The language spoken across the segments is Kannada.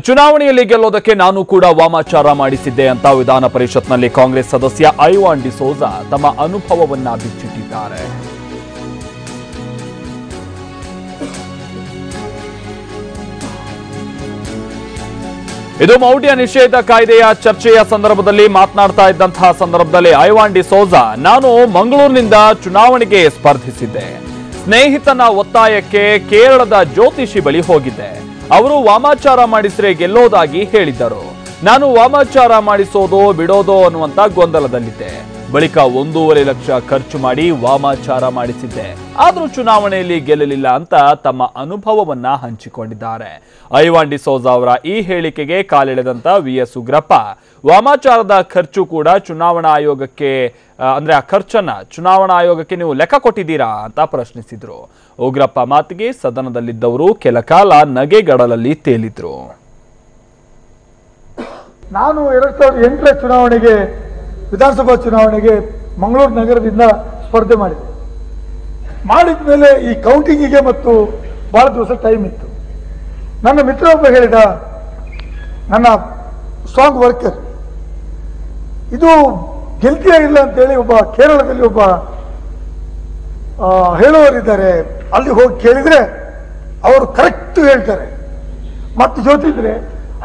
ಚುನಾವಣೆಯಲ್ಲಿ ಗೆಲ್ಲೋದಕ್ಕೆ ನಾನು ಕೂಡ ವಾಮಾಚಾರ ಮಾಡಿಸಿದ್ದೆ ಅಂತ ವಿಧಾನ ಪರಿಷತ್ನಲ್ಲಿ ಕಾಂಗ್ರೆಸ್ ಸದಸ್ಯ ಐವಾನ್ ಡಿಸೋಜಾ ತಮ್ಮ ಅನುಭವವನ್ನ ಬಿಚ್ಚಿಟ್ಟಿದ್ದಾರೆ. ಇದು ಮೌಢ್ಯ ನಿಷೇಧ ಕಾಯ್ದೆಯ ಚರ್ಚೆಯ ಸಂದರ್ಭದಲ್ಲಿ ಮಾತನಾಡ್ತಾ ಇದ್ದಂತಹ ಸಂದರ್ಭದಲ್ಲಿ ಐವಾನ್ ಡಿಸೋಜಾ, ನಾನು ಮಂಗಳೂರಿನಿಂದ ಚುನಾವಣೆಗೆ ಸ್ಪರ್ಧಿಸಿದ್ದೆ. ಸ್ನೇಹಿತನ ಒತ್ತಾಯಕ್ಕೆ ಕೇರಳದ ಜ್ಯೋತಿಷಿ ಬಳಿ ಹೋಗಿದ್ದೆ. ಅವರು ವಾಮಾಚಾರ ಮಾಡಿಸಿದ್ರೆ ಗೆಲ್ಲೋದಾಗಿ ಹೇಳಿದ್ದರು. ನಾನು ವಾಮಾಚಾರ ಮಾಡಿಸೋದೋ ಬಿಡೋದೋ ಅನ್ನುವಂತ ಗೊಂದಲದಲ್ಲಿದ್ದೆ. ಬಳಿಕ 1.5 ಲಕ್ಷ ಖರ್ಚು ಮಾಡಿ ವಾಮಾಚಾರ ಮಾಡಿಸಿದ್ದೆ. ಆದರೂ ಚುನಾವಣೆಯಲ್ಲಿ ಗೆಲ್ಲಲಿಲ್ಲ ಅಂತ ತಮ್ಮ ಅನುಭವವನ್ನ ಹಂಚಿಕೊಂಡಿದ್ದಾರೆ. ಐವಾನ್ ಡಿಸೋಜಾ ಅವರ ಈ ಹೇಳಿಕೆಗೆ ಕಾಲೆಳೆದಂತ ವಿಎಸ್ ಉಗ್ರಪ್ಪ, ವಾಮಾಚಾರದ ಖರ್ಚು ಕೂಡ ಚುನಾವಣಾ ಆಯೋಗಕ್ಕೆ ಅಂದ್ರೆ ಆ ಖರ್ಚನ್ನ ಚುನಾವಣಾ ಆಯೋಗಕ್ಕೆ ನೀವು ಲೆಕ್ಕ ಕೊಟ್ಟಿದ್ದೀರಾ ಅಂತ ಪ್ರಶ್ನಿಸಿದ್ರು. ಉಗ್ರಪ್ಪ ಮಾತಿಗೆ ಸದನದಲ್ಲಿದ್ದವರು ಕೆಲ ಕಾಲ ನಗೆಗಡಲಲ್ಲಿ ತೇಲಿದ್ರು. ನಾನು 2008ರ ಚುನಾವಣೆಗೆ ವಿಧಾನಸಭಾ ಚುನಾವಣೆಗೆ ಮಂಗಳೂರು ನಗರದಿಂದ ಸ್ಪರ್ಧೆ ಮಾಡಿದ ಮೇಲೆ ಈ ಕೌಂಟಿಂಗಿಗೆ ಮತ್ತು ಬಹಳ ದಿವಸ ಟೈಮ್ ಇತ್ತು. ನನ್ನ ಮಿತ್ರ ಒಬ್ಬ ಹೇಳಿದ, ನನ್ನ ಸ್ಟ್ರಾಂಗ್ ವರ್ಕರ್, ಇದು ಗೆಲ್ತಿಯೇ ಇಲ್ಲ ಅಂತೇಳಿ ಒಬ್ಬ ಕೇರಳದಲ್ಲಿ ಒಬ್ಬ ಹೇಳುವವರಿದ್ದಾರೆ, ಅಲ್ಲಿ ಹೋಗಿ ಕೇಳಿದ್ರೆ ಅವರು ಕರೆಕ್ಟ್ ಹೇಳ್ತಾರೆ, ಮತ್ತು ಜೊತೆದ್ರೆ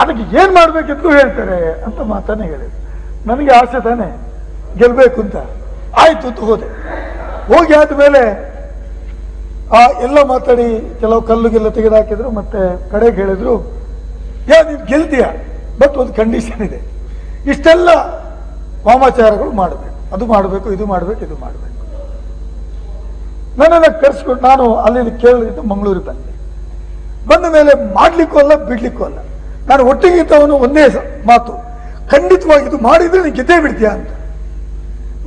ಅದಕ್ಕೆ ಏನ್ ಮಾಡ್ಬೇಕೆಂದು ಹೇಳ್ತಾರೆ ಅಂತ ಮಾತನ್ನೇ ಹೇಳಿದ್ರು. ನನಗೆ ಆಸೆ ತಾನೆ ಗೆಲ್ಬೇಕು ಅಂತ, ಆಯ್ತು ಅಂತ ಹೋಗಿ ಆದ್ಮೇಲೆ ಎಲ್ಲ ಮಾತಾಡಿ ಕೆಲವು ಕಲ್ಲುಗೆಲ್ಲ ತೆಗೆದುಹಾಕಿದ್ರು. ಮತ್ತೆ ಕಡೆಗೆ ಹೇಳಿದ್ರು, ನೀನು ಗೆಲ್ತೀಯ, ಬಟ್ ಒಂದು ಕಂಡೀಷನ್ ಇದೆ, ಇಷ್ಟೆಲ್ಲ ವಾಮಾಚಾರಗಳು ಮಾಡಬೇಕು, ಅದು ಮಾಡಬೇಕು, ಇದು ಮಾಡಬೇಕು, ಇದು ಮಾಡಬೇಕು. ನನ್ನನ್ನು ಕರೆಸ್ಕೊಂಡು ನಾನು ಅಲ್ಲಿ ಕೇಳಿದ್ದು ಮಂಗಳೂರಿಗೆ ಬಂದ ಮೇಲೆ ಮಾಡ್ಲಿಕ್ಕೂ ಅಲ್ಲ ಬಿಡ್ಲಿಕ್ಕೂ ಅಲ್ಲ. ನಾನು ಒಟ್ಟಿಗೆ ಇದ್ದವನು ಒಂದೇ ಮಾತು, ಖಂಡಿತವಾಗಿ ಇದು ಮಾಡಿದ್ರೆ ನೀನು ಗೆದ್ದೇ ಬಿಡ್ತೀಯ ಅಂತ.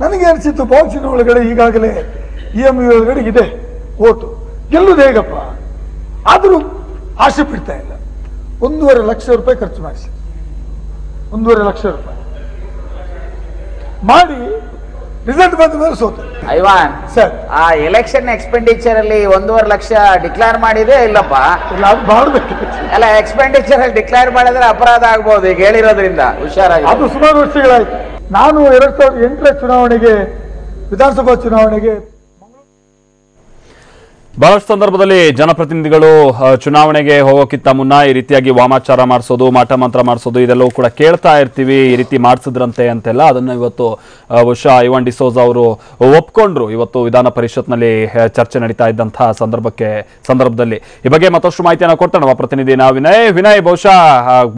ನನಗೆ ಅನಿಸಿತ್ತು, ಬಾಕ್ಸಿನ ಒಳಗಡೆ ಈಗಾಗಲೇ EMU ಒಳಗಡೆ ಇದೆ ಓಟು, ಗೆಲ್ಲುದು ಹೇಗಪ್ಪ. ಆದರೂ ಆಸೆ ಬಿಡ್ತಾ ಇಲ್ಲ. 1.5 ಲಕ್ಷ ರೂಪಾಯಿ ಖರ್ಚು ಮಾಡಿಸಿ, 1.5 ಲಕ್ಷ ರೂಪಾಯಿ ಮಾಡಿ ರಿಸಲ್ಟ್ ಬಂದ ಮೇಲೆ ಸೋತ. ಐವಾನ್ ಸರ್, ಆ ಎಲೆಕ್ಷನ್ ಎಕ್ಸ್ಪೆಂಡಿಚರ್ ಅಲ್ಲಿ 1.5 ಲಕ್ಷ ಡಿಕ್ಲೇರ್ ಮಾಡಿದೆ ಇಲ್ಲಪ್ಪ? ಇಲ್ಲ, ಅದು ಮಾಡಬೇಕು. ಅಲ್ಲ, ಎಕ್ಸ್ಪೆಂಡಿಚರ್ ಅಲ್ಲಿ ಡಿಕ್ಲೇರ್ ಮಾಡಿದ್ರೆ ಅಪರಾಧ ಆಗ್ಬಹುದು, ಈಗ ಹೇಳಿರೋದ್ರಿಂದ ಹುಷಾರಾಗಿ. ಅದು ಸುಮಾರು ವರ್ಷಗಳಾಯ್ತು. ನಾನು 2008ರ ಚುನಾವಣೆಗೆ ವಿಧಾನಸಭಾ ಚುನಾವಣೆಗೆ ಬಹಳಷ್ಟು ಸಂದರ್ಭದಲ್ಲಿ ಜನಪ್ರತಿನಿಧಿಗಳು ಚುನಾವಣೆಗೆ ಹೋಗೋಕ್ಕಿಂತ ಮುನ್ನ ಈ ರೀತಿಯಾಗಿ ವಾಮಾಚಾರ ಮಾಡಿಸೋದು, ಮಾಟ ಮಂತ್ರ ಮಾಡಿಸೋದು ಇದೆಲ್ಲವೂ ಕೂಡ ಕೇಳ್ತಾ ಇರ್ತೀವಿ. ಈ ರೀತಿ ಮಾಡಿಸಿದ್ರಂತೆ ಅಂತೆಲ್ಲ ಅದನ್ನು ಇವತ್ತು ಬಹುಶಃ ಐವಾನ್ ಡಿಸೋಜಾ ಅವರು ಒಪ್ಕೊಂಡ್ರು. ಇವತ್ತು ವಿಧಾನ ಪರಿಷತ್ನಲ್ಲಿ ಚರ್ಚೆ ನಡೀತಾ ಇದ್ದಂತಹ ಸಂದರ್ಭದಲ್ಲಿ ಈ ಬಗ್ಗೆ ಮತ್ತಷ್ಟು ಮಾಹಿತಿಯನ್ನು ಕೊಡ್ತಾನೆ ನಮ್ಮ ಪ್ರತಿನಿಧಿ ವಿನಯ್. ಬಹುಶಃ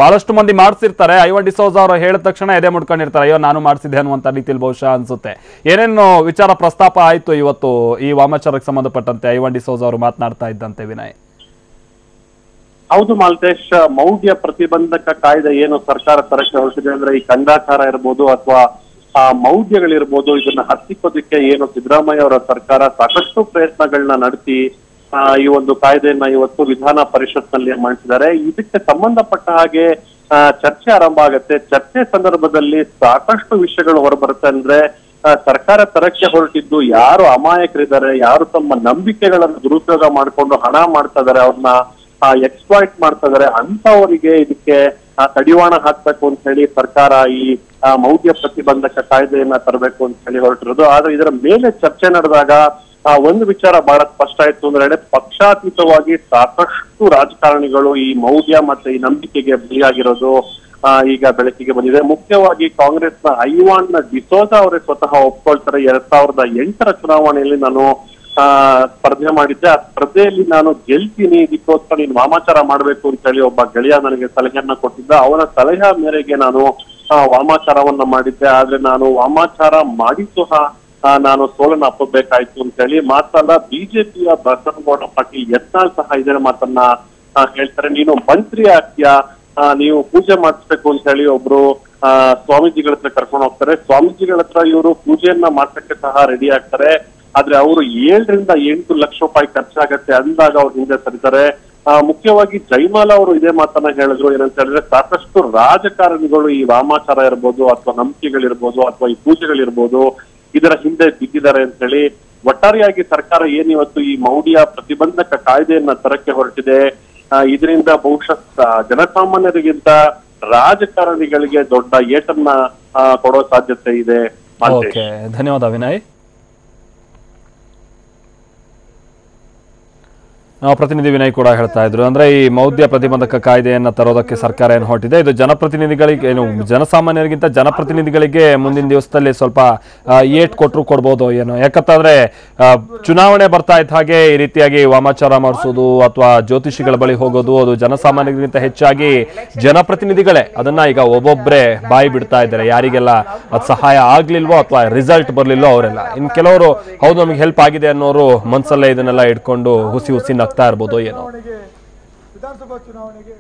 ಬಹಳಷ್ಟು ಮಂದಿ ಮಾಡಿಸಿರ್ತಾರೆ, ಐವಾನ್ ಡಿಸೋಜಾ ಅವರು ಹೇಳಿದ ತಕ್ಷಣ ಎದೆ ಮುಡ್ಕೊಂಡಿರ್ತಾರೆ, ಅಯ್ಯೋ ನಾನು ಮಾಡಿಸಿದ್ದೆ ಅನ್ನುವಂತ ರೀತಿಯಲ್ಲಿ ಬಹುಶಃ ಅನ್ಸುತ್ತೆ. ಏನೇನು ವಿಚಾರ ಪ್ರಸ್ತಾಪ ಆಯ್ತು ಇವತ್ತು ಈ ವಾಮಾಚಾರಕ್ಕೆ ಸಂಬಂಧಪಟ್ಟಂತೆ ಐವಾನ್ ಡಿಸೋಜಾ ಅವರು ಮಾತನಾಡ್ತಾ ಇದ್ದಂತೆ ವಿನಯ್? ಹೌದು ಮಾಲ್ತೇಶ್, ಮೌಢ್ಯ ಪ್ರತಿಬಂಧಕ ಕಾಯ್ದೆ ಏನು ಸರ್ಕಾರ ತರಕ್ಕೆ ಹೊರಟಿದೆ ಅಂದ್ರೆ ಈ ಕಂದಾಚಾರ ಇರ್ಬೋದು ಅಥವಾ ಮೌಢ್ಯಗಳಿರ್ಬೋದು, ಇದನ್ನ ಹತ್ತಿಕ್ಕೋದಕ್ಕೆ ಏನು ಸಿದ್ದರಾಮಯ್ಯ ಅವರ ಸರ್ಕಾರ ಸಾಕಷ್ಟು ಪ್ರಯತ್ನಗಳನ್ನ ನಡೆಸಿ ಈ ಒಂದು ಕಾಯ್ದೆಯನ್ನ ಇವತ್ತು ವಿಧಾನ ಪರಿಷತ್ನಲ್ಲಿ ಮಂಡಿಸಿದ್ದಾರೆ. ಇದಕ್ಕೆ ಸಂಬಂಧಪಟ್ಟ ಹಾಗೆ ಚರ್ಚೆ ಆರಂಭ ಆಗುತ್ತೆ. ಚರ್ಚೆ ಸಂದರ್ಭದಲ್ಲಿ ಸಾಕಷ್ಟು ವಿಷಯಗಳು ಹೊರಬರುತ್ತೆ. ಅಂದ್ರೆ ಸರ್ಕಾರ ತರಕ್ಕೆ ಹೊರಟಿದ್ದು ಯಾರು ಅಮಾಯಕರಿದ್ದಾರೆ, ಯಾರು ತಮ್ಮ ನಂಬಿಕೆಗಳನ್ನು ದುರುಪಯೋಗ ಮಾಡ್ಕೊಂಡು ಹಣ ಮಾಡ್ತಾ ಇದಾರೆ, ಅವ್ರನ್ನ ಎಕ್ಸ್ಪ್ಲಾಯ್ಟ್ ಮಾಡ್ತಾ ಇದಾರೆ, ಅಂತವರಿಗೆ ಇದಕ್ಕೆ ಕಡಿವಾಣ ಹಾಕ್ಬೇಕು ಅಂತ ಹೇಳಿ ಸರ್ಕಾರ ಈ ಮೌಢ್ಯ ಪ್ರತಿಬಂಧಕ ಕಾಯ್ದೆಯನ್ನ ತರಬೇಕು ಅಂತ ಹೇಳಿ ಹೊರಟಿರೋದು. ಆದ್ರೆ ಇದರ ಮೇಲೆ ಚರ್ಚೆ ನಡೆದಾಗ ಒಂದು ವಿಚಾರ ಬಹಳ ಸ್ಪಷ್ಟ ಆಯ್ತು. ಅಂದ್ರೆ ಪಕ್ಷಾತೀತವಾಗಿ ಸಾಕಷ್ಟು ರಾಜಕಾರಣಿಗಳು ಈ ಮೌಢ್ಯ ಮತ್ತೆ ಈ ನಂಬಿಕೆಗೆ ಬಲಿಯಾಗಿರೋದು ಈಗ ಬೆಳಕಿಗೆ ಬಂದಿದೆ. ಮುಖ್ಯವಾಗಿ ಕಾಂಗ್ರೆಸ್ನ ಐವಾನ್ ಡಿಸೋಜಾ ಅವರೇ ಸ್ವತಃ ಒಪ್ಕೊಳ್ತಾರೆ, 2008ರ ಚುನಾವಣೆಯಲ್ಲಿ ನಾನು ಸ್ಪರ್ಧೆ ಮಾಡಿದ್ದೆ, ಆ ಸ್ಪರ್ಧೆಯಲ್ಲಿ ನಾನು ಗೆಲ್ತೀನಿ, ಇದಕ್ಕೋಸ್ಕರ ನೀನು ವಾಮಾಚಾರ ಮಾಡ್ಬೇಕು ಅಂತ ಹೇಳಿ ಒಬ್ಬ ಗೆಳೆಯ ನನಗೆ ಸಲಹೆಯನ್ನ ಕೊಟ್ಟಿದ್ದ. ಅವನ ಸಲಹೆ ಮೇರೆಗೆ ನಾನು ವಾಮಾಚಾರವನ್ನ ಮಾಡಿದ್ದೆ. ಆದ್ರೆ ನಾನು ವಾಮಾಚಾರ ಮಾಡಿ ಸಹ ನಾನು ಸೋಲನ್ನ ಅಪ್ಪಬೇಕಾಯ್ತು ಅಂತ ಹೇಳಿ ಮಾತ್ರ ಅಲ್ಲ, ಬಿಜೆಪಿಯ ಬಸವನಗೌಡ ಪಾಟೀಲ್ ಯತ್ನಾಳ್ ಸಹ ಇದೇ ಮಾತನ್ನ ಹೇಳ್ತಾರೆ. ನೀನು ಮಂತ್ರಿ ಆಗ್ತೀಯಾ, ನೀವು ಪೂಜೆ ಮಾಡಿಸ್ಬೇಕು ಅಂತ ಹೇಳಿ ಒಬ್ರು ಸ್ವಾಮೀಜಿಗಳ ಹತ್ರ ಕರ್ಕೊಂಡು ಹೋಗ್ತಾರೆ. ಸ್ವಾಮೀಜಿಗಳ ಹತ್ರ ಇವರು ಪೂಜೆಯನ್ನ ಮಾಡ್ಸಕ್ಕೆ ಸಹ ರೆಡಿ ಆಗ್ತಾರೆ. ಆದ್ರೆ ಅವರು 7 ರಿಂದ 8 ಲಕ್ಷ ರೂಪಾಯಿ ಖರ್ಚಾಗತ್ತೆ ಅಂದಾಗ ಅವ್ರು ಹಿಂದೆ ಸರಿತಾರೆ. ಮುಖ್ಯವಾಗಿ ಜೈಮಾಲಾ ಅವರು ಇದೇ ಮಾತನ್ನ ಹೇಳಿದ್ರು. ಏನಂತ ಹೇಳಿದ್ರೆ, ಸಾಕಷ್ಟು ರಾಜಕಾರಣಿಗಳು ಈ ವಾಮಾಚಾರ ಇರ್ಬೋದು ಅಥವಾ ನಂಬಿಕೆಗಳಿರ್ಬೋದು ಅಥವಾ ಈ ಪೂಜೆಗಳಿರ್ಬೋದು ಇದರ ಹಿಂದೆ ಬಿದ್ದಿದ್ದಾರೆ ಅಂತ ಹೇಳಿ. ಒಟ್ಟಾರೆಯಾಗಿ ಸರ್ಕಾರ ಏನಿವತ್ತು ಈ ಮೌಢ್ಯ ಪ್ರತಿಬಂಧಕ ಕಾಯ್ದೆಯನ್ನ ತರಕ್ಕೆ ಹೊರಟಿದೆ, ಇದರಿಂದ ಬಹುಶಃ ಜನಸಾಮಾನ್ಯರಿಗಿಂತ ರಾಜಕಾರಣಿಗಳಿಗೆ ದೊಡ್ಡ ಏಟನ್ನ ಕೊಡೋ ಸಾಧ್ಯತೆ ಇದೆ. ಓಕೆ, ಧನ್ಯವಾದ ವಿನಯ್. ಪ್ರತಿನಿಧಿ ವಿನಯ್ ಕೂಡ ಹೇಳ್ತಾ ಇದ್ರು, ಅಂದ್ರೆ ಈ ಮೌಢ್ಯ ಪ್ರತಿಬಂಧಕ ಕಾಯ್ದೆಯನ್ನ ತರೋದಕ್ಕೆ ಸರ್ಕಾರ ಏನು ಹೊರಟಿದೆ, ಇದು ಜನಪ್ರತಿನಿಧಿಗಳಿಗೆ ಏನು ಜನಸಾಮಾನ್ಯರಿಗಿಂತ ಜನಪ್ರತಿನಿಧಿಗಳಿಗೆ ಮುಂದಿನ ದಿವಸದಲ್ಲಿ ಸ್ವಲ್ಪ ಏಟ್ ಕೊಟ್ಟರು ಕೊಡ್ಬೋದು ಏನೋ. ಯಾಕಂತಂದ್ರೆ ಚುನಾವಣೆ ಬರ್ತಾ ಇದ್ದ ಹಾಗೆ ಈ ರೀತಿಯಾಗಿ ವಾಮಾಚಾರ ಮಾಡಿಸೋದು ಅಥವಾ ಜ್ಯೋತಿಷಿಗಳ ಬಳಿ ಹೋಗೋದು ಅದು ಜನಸಾಮಾನ್ಯರಿಗಿಂತ ಹೆಚ್ಚಾಗಿ ಜನಪ್ರತಿನಿಧಿಗಳೇ ಅದನ್ನ ಈಗ ಒಬ್ಬೊಬ್ಬರೇ ಬಾಯಿ ಬಿಡ್ತಾ ಇದ್ದಾರೆ. ಯಾರಿಗೆಲ್ಲ ಅದು ಸಹಾಯ ಆಗ್ಲಿಲ್ವೋ ಅಥವಾ ರಿಸಲ್ಟ್ ಬರ್ಲಿಲ್ವೋ ಅವರೆಲ್ಲ. ಇನ್ನು ಕೆಲವರು ಹೌದು ನಮಗೆ ಹೆಲ್ಪ್ ಆಗಿದೆ ಅನ್ನೋರು ಮನ್ಸಲ್ಲೇ ಇದನ್ನೆಲ್ಲ ಇಟ್ಕೊಂಡು ಹುಸಿ ನಗ್ತಾ ಇರ್ಬೋದು ಏನೋ. ವಿಧಾನಸಭಾ ಚುನಾವಣೆಗೆ